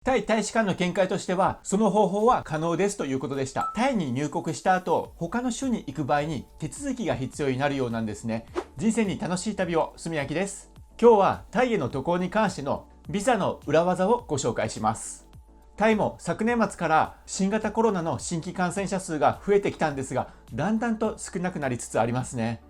タイ大使館の見解としては、その方法は可能ですということでした。タイに入国した後、他の州に行く場合に手続きが必要になるようなんですね。人生に楽しい旅を、すみやきです。今日はタイへの渡航に関してのビザの裏技をご紹介します。タイも昨年末から新型コロナの新規感染者数が増えてきたんですが、だんだんと少なくなりつつありますね。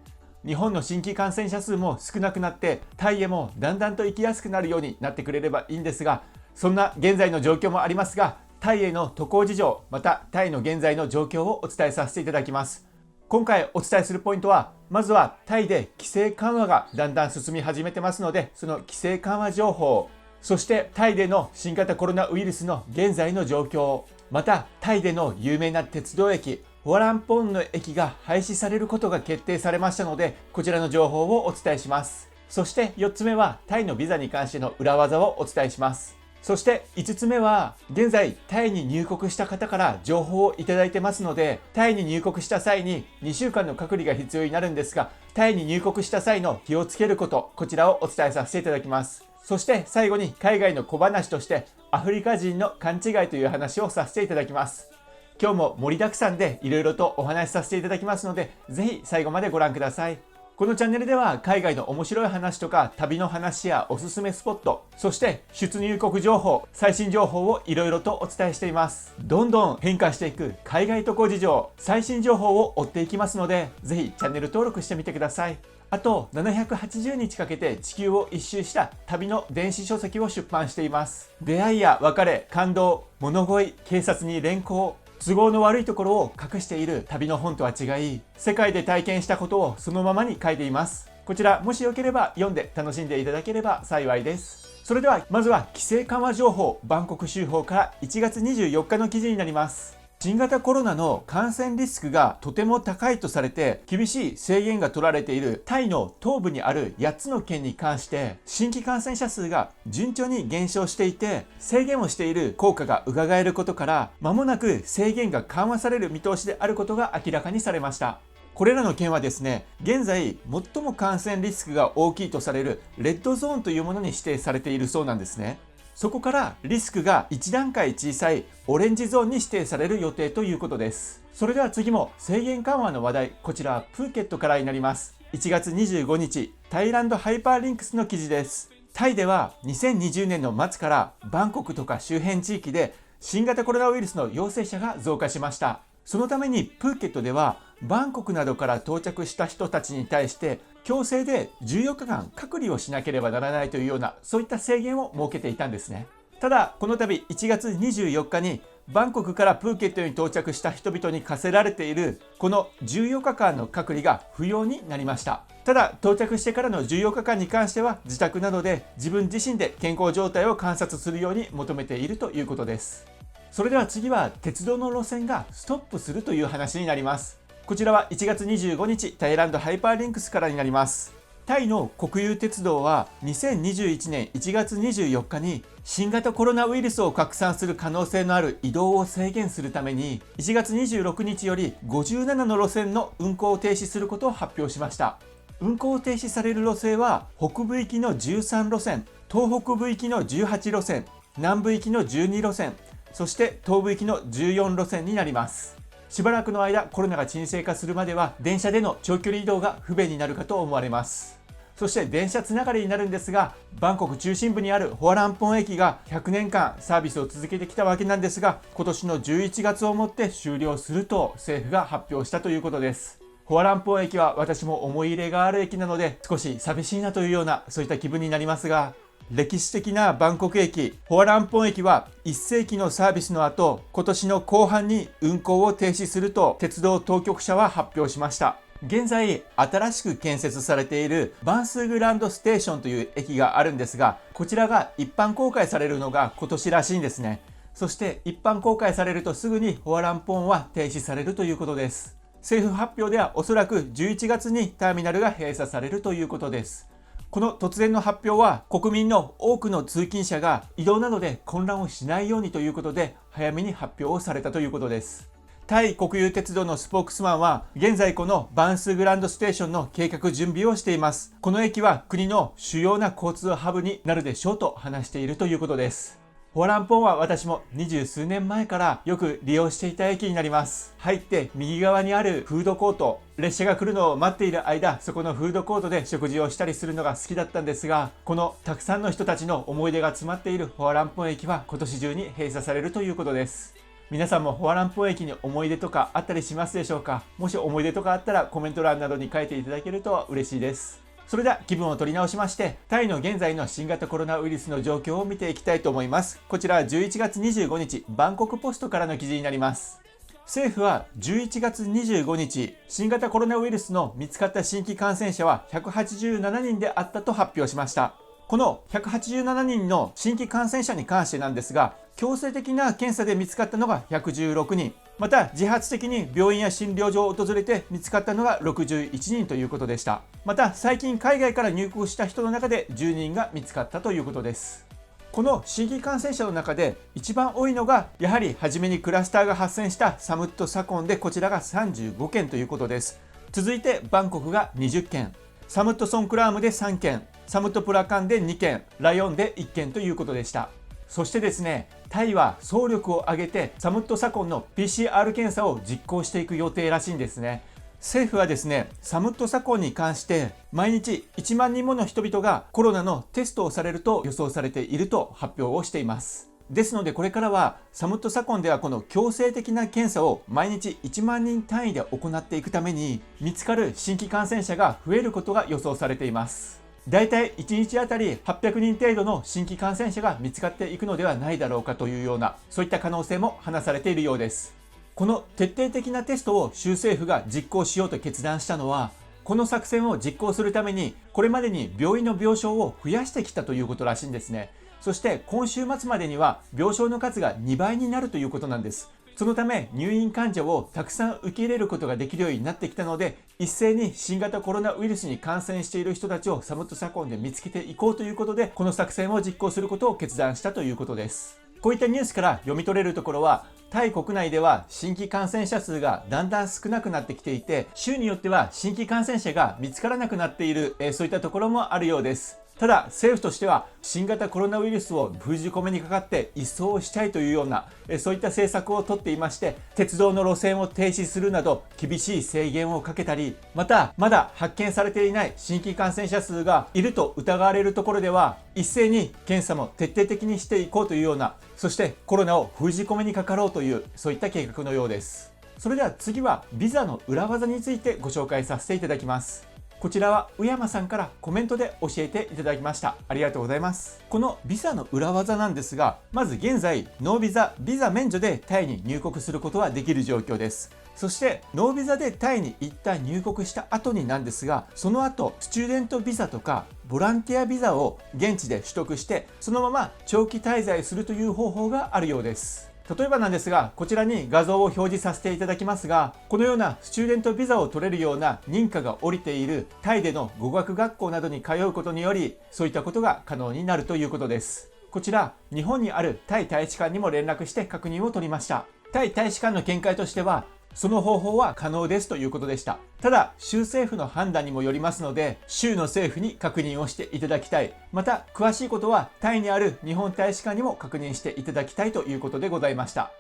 日本の新規感染者数も少なくなって、タイへもだんだんと行きやすくなるようになってくれればいいんですが、そんな現在の状況もありますが、タイへの渡航事情、またタイの現在の状況をお伝えさせていただきます。今回お伝えするポイントは、まずはタイで規制緩和がだんだん進み始めてますので、その規制緩和情報、そしてタイでの新型コロナウイルスの現在の状況、またタイでの有名な鉄道駅、ホアランポンの駅が廃止されることが決定されましたので、こちらの情報をお伝えします。そして4つ目はタイのビザに関しての裏技をお伝えします。そして5つ目は、現在タイに入国した方から情報をいただいてますので、タイに入国した際に2週間の隔離が必要になるんですが、タイに入国した際の気をつけること、こちらをお伝えさせていただきます。そして最後に海外の小話として、アフリカ人の勘違いという話をさせていただきます。今日も盛りだくさんでいろいろとお話しさせていただきますので、ぜひ最後までご覧ください。このチャンネルでは海外の面白い話とか旅の話やおすすめスポット、そして出入国情報、最新情報をいろいろとお伝えしています。どんどん変化していく海外渡航事情、最新情報を追っていきますので、ぜひチャンネル登録してみてください。あと780日かけて地球を一周した旅の電子書籍を出版しています。出会いや別れ、感動、物乞い、警察に連行、都合の悪いところを隠している旅の本とは違い、世界で体験したことをそのままに書いています。こちらもしよければ読んで楽しんでいただければ幸いです。それではまずは規制緩和情報、バンコク州法から1月24日の記事になります。新型コロナの感染リスクがとても高いとされて厳しい制限が取られているタイの東部にある8つの県に関して、新規感染者数が順調に減少していて、制限をしている効果が伺えることから、間もなく制限が緩和される見通しであることが明らかにされました。これらの県はですね、現在最も感染リスクが大きいとされるレッドゾーンというものに指定されているそうなんですね。そこからリスクが1段階小さいオレンジゾーンに指定される予定ということです。それでは次も制限緩和の話題、こちらはプーケットからになります。1月25日、タイランドハイパーリンクスの記事です。タイでは2020年の末からバンコクとか周辺地域で新型コロナウイルスの陽性者が増加しました。そのためにプーケットではバンコクなどから到着した人たちに対して強制で14日間隔離をしなければならないというような、そういった制限を設けていたんですね。ただこの度1月24日にバンコクからプーケットに到着した人々に課せられているこの14日間の隔離が不要になりました。ただ到着してからの14日間に関しては自宅などで自分自身で健康状態を観察するように求めているということです。それでは次は鉄道の路線がストップするという話になります。こちらは1月25日、タイランドハイパーリンクスからになります。タイの国有鉄道は2021年1月24日に新型コロナウイルスを拡散する可能性のある移動を制限するために、1月26日より57の路線の運行を停止することを発表しました。運行を停止される路線は北部行きの13路線、東北部行きの18路線、南部行きの12路線、そして東部行きの14路線になります。しばらくの間コロナが沈静化するまでは電車での長距離移動が不便になるかと思われます。そして電車つながりになるんですが、バンコク中心部にあるホアランポン駅が100年間サービスを続けてきたわけなんですが、今年の11月をもって終了すると政府が発表したということです。ホアランポン駅は私も思い入れがある駅なので少し寂しいなというような、そういった気分になりますが、歴史的なバンコク駅、ホアランポン駅は1世紀のサービスの後、今年の後半に運行を停止すると鉄道当局者は発表しました。現在新しく建設されているバンスーグランドステーションという駅があるんですが、こちらが一般公開されるのが今年らしいんですね。そして一般公開されるとすぐにホアランポンは停止されるということです。政府発表ではおそらく11月にターミナルが閉鎖されるということです。この突然の発表は国民の多くの通勤者が移動などで混乱をしないようにということで早めに発表をされたということです。タイ国有鉄道のスポークスマンは現在このバンスグランドステーションの計画準備をしています。この駅は国の主要な交通ハブになるでしょうと話しているということです。ホアランポンは私も20数年前からよく利用していた駅になります。入って右側にあるフードコート、列車が来るのを待っている間、そこのフードコートで食事をしたりするのが好きだったんですが、このたくさんの人たちの思い出が詰まっているホアランポン駅は今年中に閉鎖されるということです。皆さんもホアランポン駅に思い出とかあったりしますでしょうか？もし思い出とかあったらコメント欄などに書いていただけると嬉しいです。それでは気分を取り直しまして、タイの現在の新型コロナウイルスの状況を見ていきたいと思います。こちらは11月25日、バンコクポストからの記事になります。政府は11月25日、新型コロナウイルスの見つかった新規感染者は187人であったと発表しました。この187人の新規感染者に関してなんですが、強制的な検査で見つかったのが116人、また自発的に病院や診療所を訪れて見つかったのが61人ということでした。また最近海外から入国した人の中で10人が見つかったということです。この新規感染者の中で一番多いのが、やはり初めにクラスターが発生したサムットサコンで、こちらが35件ということです。続いてバンコクが20件、サムットソンクラームで3件、サムットプラカンで2件、ラヨンで1件ということでした。そしてですね、タイは総力を挙げてサムットサコンの PCR 検査を実行していく予定らしいんですね。政府はですね、サムットサコンに関して毎日1万人もの人々がコロナのテストをされると予想されていると発表をしています。ですのでこれからはサムットサコンではこの強制的な検査を毎日1万人単位で行っていくために、見つかる新規感染者が増えることが予想されています。だいたい1日あたり800人程度の新規感染者が見つかっていくのではないだろうかというような、そういった可能性も話されているようです。この徹底的なテストを州政府が実行しようと決断したのは、この作戦を実行するためにこれまでに病院の病床を増やしてきたということらしいんですね。そして今週末までには病床の数が2倍になるということなんです。そのため入院患者をたくさん受け入れることができるようになってきたので、一斉に新型コロナウイルスに感染している人たちをサムットサコンで見つけていこうということで、この作戦を実行することを決断したということです。こういったニュースから読み取れるところは、タイ国内では新規感染者数がだんだん少なくなってきていて、州によっては新規感染者が見つからなくなっている、そういったところもあるようです。ただ政府としては新型コロナウイルスを封じ込めにかかって一掃したいというような、そういった政策をとっていまして、鉄道の路線を停止するなど厳しい制限をかけたり、またまだ発見されていない新規感染者数がいると疑われるところでは一斉に検査も徹底的にしていこうというような、そしてコロナを封じ込めにかかろうという、そういった計画のようです。それでは次はビザの裏技についてご紹介させていただきます。こちらは宇山さんからコメントで教えていただきました。ありがとうございます。このビザの裏技なんですが、まず現在ノービザ、ビザ免除でタイに入国することはできる状況です。そしてノービザでタイに一旦入国した後になんですが、その後スチューデントビザとかボランティアビザを現地で取得して、そのまま長期滞在するという方法があるようです。例えばなんですが、こちらに画像を表示させていただきますが、このようなスチューデントビザを取れるような認可が下りているタイでの語学学校などに通うことにより、そういったことが可能になるということです。こちら日本にあるタイ大使館にも連絡して確認を取りました。タイ大使館の見解としては、その方法は可能ですということでした。ただ州政府の判断にもよりますので、州の政府に確認をしていただきたい。また詳しいことはタイにある日本大使館にも確認していただきたいということでございました。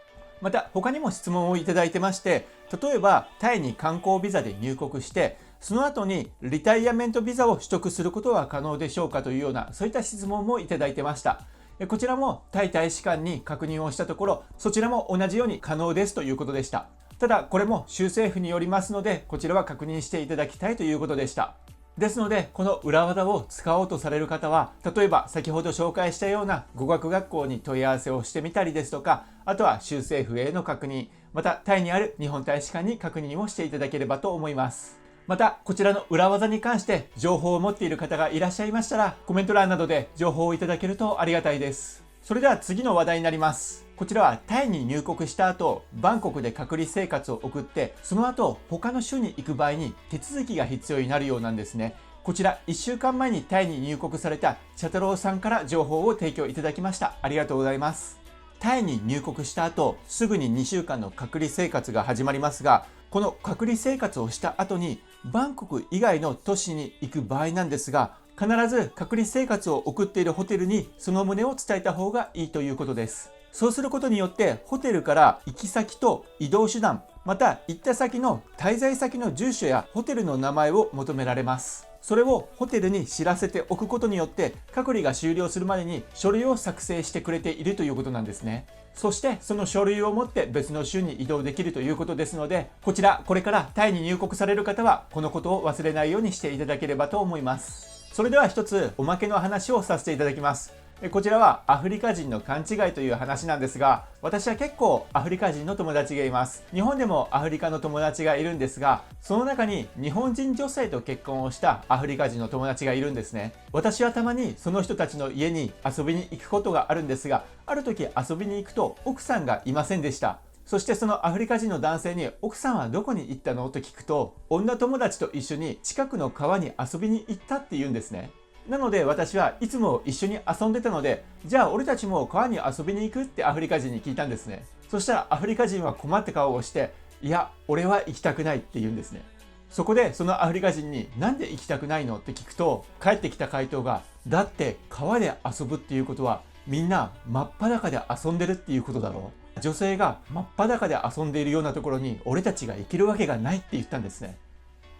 また他にも質問をいただいてまして、例えばタイに観光ビザで入国してその後にリタイアメントビザを取得することは可能でしょうかというような、そういった質問もいただいてました。こちらもタイ大使館に確認をしたところ、そちらも同じように可能ですということでした。ただこれも州政府によりますので、こちらは確認していただきたいということでした。ですのでこの裏技を使おうとされる方は、例えば先ほど紹介したような語学学校に問い合わせをしてみたりですとか、あとは州政府への確認、またタイにある日本大使館に確認をしていただければと思います。またこちらの裏技に関して情報を持っている方がいらっしゃいましたら、コメント欄などで情報をいただけるとありがたいです。それでは次の話題になります。こちらはタイに入国した後、バンコクで隔離生活を送って、その後他の州に行く場合に手続きが必要になるようなんですね。こちら1週間前にタイに入国されたチャタロウさんから情報を提供いただきました。ありがとうございます。タイに入国した後、すぐに2週間の隔離生活が始まりますが、この隔離生活をした後にバンコク以外の都市に行く場合なんですが、必ず隔離生活を送っているホテルにその旨を伝えた方がいいということです。そうすることによってホテルから行き先と移動手段、また行った先の滞在先の住所やホテルの名前を求められます。それをホテルに知らせておくことによって隔離が終了するまでに書類を作成してくれているということなんですね。そしてその書類を持って別の州に移動できるということですので、これからタイに入国される方はこのことを忘れないようにしていただければと思います。それでは一つおまけの話をさせていただきます。こちらはアフリカ人の勘違いという話なんですが、私は結構アフリカ人の友達がいます。日本でもアフリカの友達がいるんですが、その中に日本人女性と結婚をしたアフリカ人の友達がいるんですね。私はたまにその人たちの家に遊びに行くことがあるんですが、ある時遊びに行くと奥さんがいませんでした。そしてそのアフリカ人の男性に奥さんはどこに行ったのと聞くと、女友達と一緒に近くの川に遊びに行ったって言うんですね。なので私はいつも一緒に遊んでたので、じゃあ俺たちも川に遊びに行くってアフリカ人に聞いたんですね。そしたらアフリカ人は困って顔をして、いや俺は行きたくないって言うんですね。そこでそのアフリカ人になんで行きたくないのって聞くと、返ってきた回答が、だって川で遊ぶっていうことはみんな真っ裸で遊んでるっていうことだろう。女性が真っ裸で遊んでいるようなところに俺たちが行けるわけがないって言ったんですね。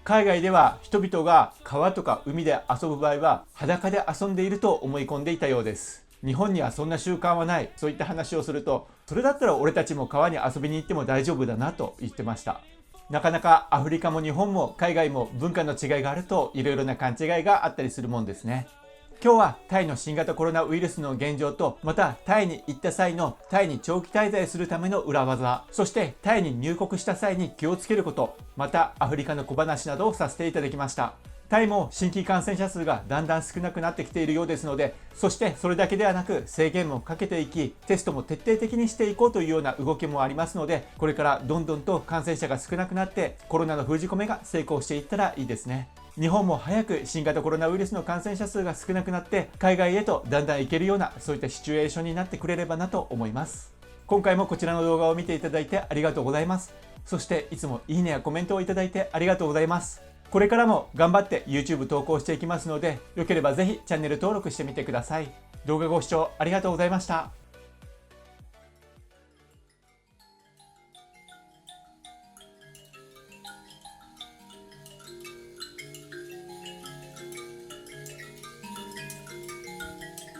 海外では人々が川とか海で遊ぶ場合は裸で遊んでいると思い込んでいたようです。日本にはそんな習慣はない、そういった話をすると、それだったら俺たちも川に遊びに行っても大丈夫だなと言ってました。なかなかアフリカも日本も海外も文化の違いがあるといろいろな勘違いがあったりするもんですね。今日はタイの新型コロナウイルスの現状と、またタイに行った際のタイに長期滞在するための裏技、そしてタイに入国した際に気をつけること、またアフリカの小話などをさせていただきました。タイも新規感染者数がだんだん少なくなってきているようですので、そしてそれだけではなく制限もかけていき、テストも徹底的にしていこうというような動きもありますので、これからどんどんと感染者が少なくなってコロナの封じ込めが成功していったらいいですね。日本も早く新型コロナウイルスの感染者数が少なくなって海外へとだんだん行けるような、そういったシチュエーションになってくれればなと思います。今回もこちらの動画を見ていただいてありがとうございます。そしていつもいいねやコメントをいただいてありがとうございます。これからも頑張って YouTube 投稿していきますので、よければぜひチャンネル登録してみてください。動画ご視聴ありがとうございました。